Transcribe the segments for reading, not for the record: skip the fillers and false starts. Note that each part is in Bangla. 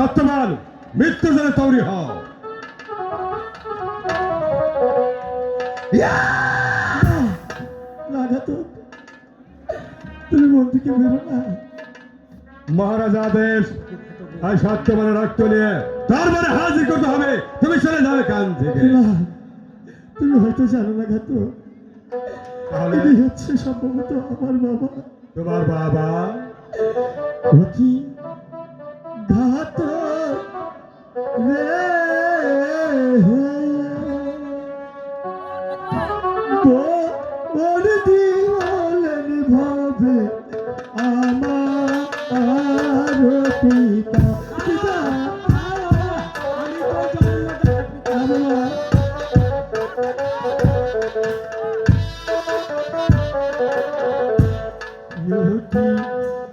সত্যবান মৃত্যু জন্য তৈরি হও। তুমি মন থেকে বেরো না। মহারাজ আদেশ, আর সত্যবানের রক্ত নিয়ে দরবারে হাজির করতে হবে। তুমি চলে যাবে কান থেকে। তুমি হয়তো জানো না ঘাত, তাহলে ইনি হচ্ছে সম্ভবত আমার বাবা। তোমার বাবা? কি ঘাত রে, ওর দিওয়ালেন ভাবে আমার পিতা। পিতা ইহুদি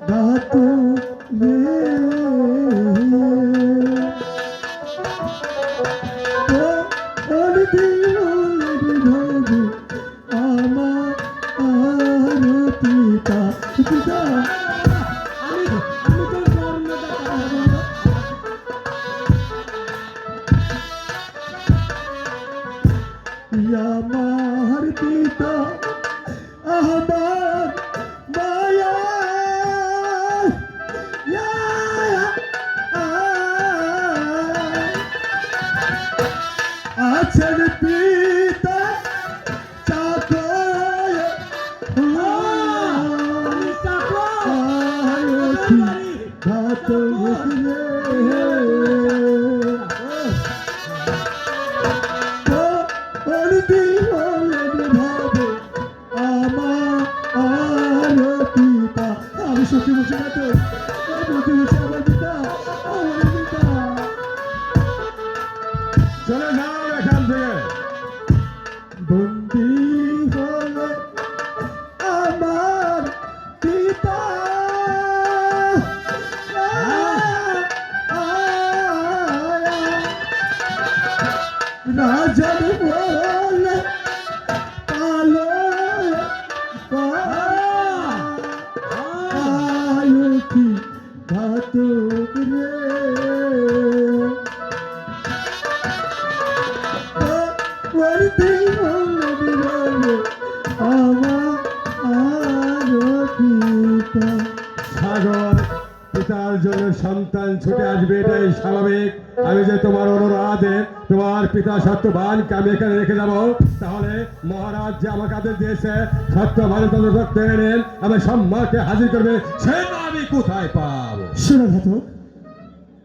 ঘাত রে, ওর দিওয়ালেন ভাবে আমার পিতা। পিতা আমি তো জন্মদাতা। আমার পিতা আমার মায়া আছেন পিতা চাকর ঘাত আমি সত্যি বলছি না তো, সত্যি বলছি আমার পিতা, আমার পিতা। চলে যাও এখান থেকে। বন্দি হলো আমার পিতা, রাজার বলে পালো কি ঘাতক রে, করতে হলে বিরলে আমার পিতা। সাগর, পিতার জন্য সন্তান ছুটে আসবে, এটাই স্বাভাবিক। আমি যে তোমার অনুরোধে তোমার পিতা সত্যবানকে আমি এখানে রেখে যাবো, তাহলে মহারাজ যে আমার কাছে দিয়েছে সত্যবান তাদের রক্ত এনে আমি সম্মানকে হাজির করবে, সেটা আমি কোথায় পাবো? শোনো ঘাতক,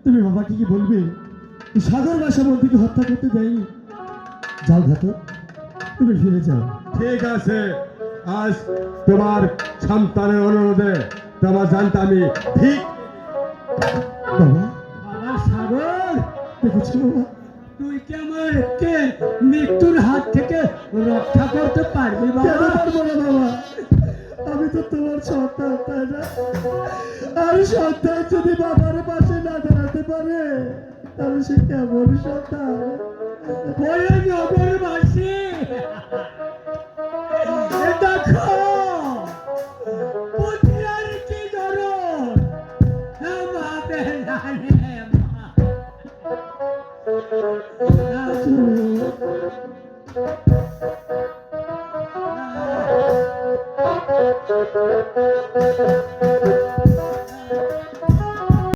তুমি বাবাকে কি বলবে সাগর বাসা মন্ত্রীকে হত্যা করতে দেয়নি? যাও ঘাতক, তুমি ফিরে যাও। ঠিক আছে, আজ তোমার সন্তানের অনুরোধে তোমার জানতে আমি ঠিক। বাবা বাবা সাগর, দেখেছো বাবা, তুই কি আমাকে মৃত্যুর হাত থেকে রক্ষা করতে পারবি কেন বাবা? পারবো না বাবা, আমি তো তোমার সন্তান, তাই না? আর সন্তান যদি বাবার পাশে না দাঁড়াতে পারে তাহলে সে কেমন সন্তান? বলে নগরবাসী, দেখো পুত্রের কি দরদ, ভাবে না রে মা।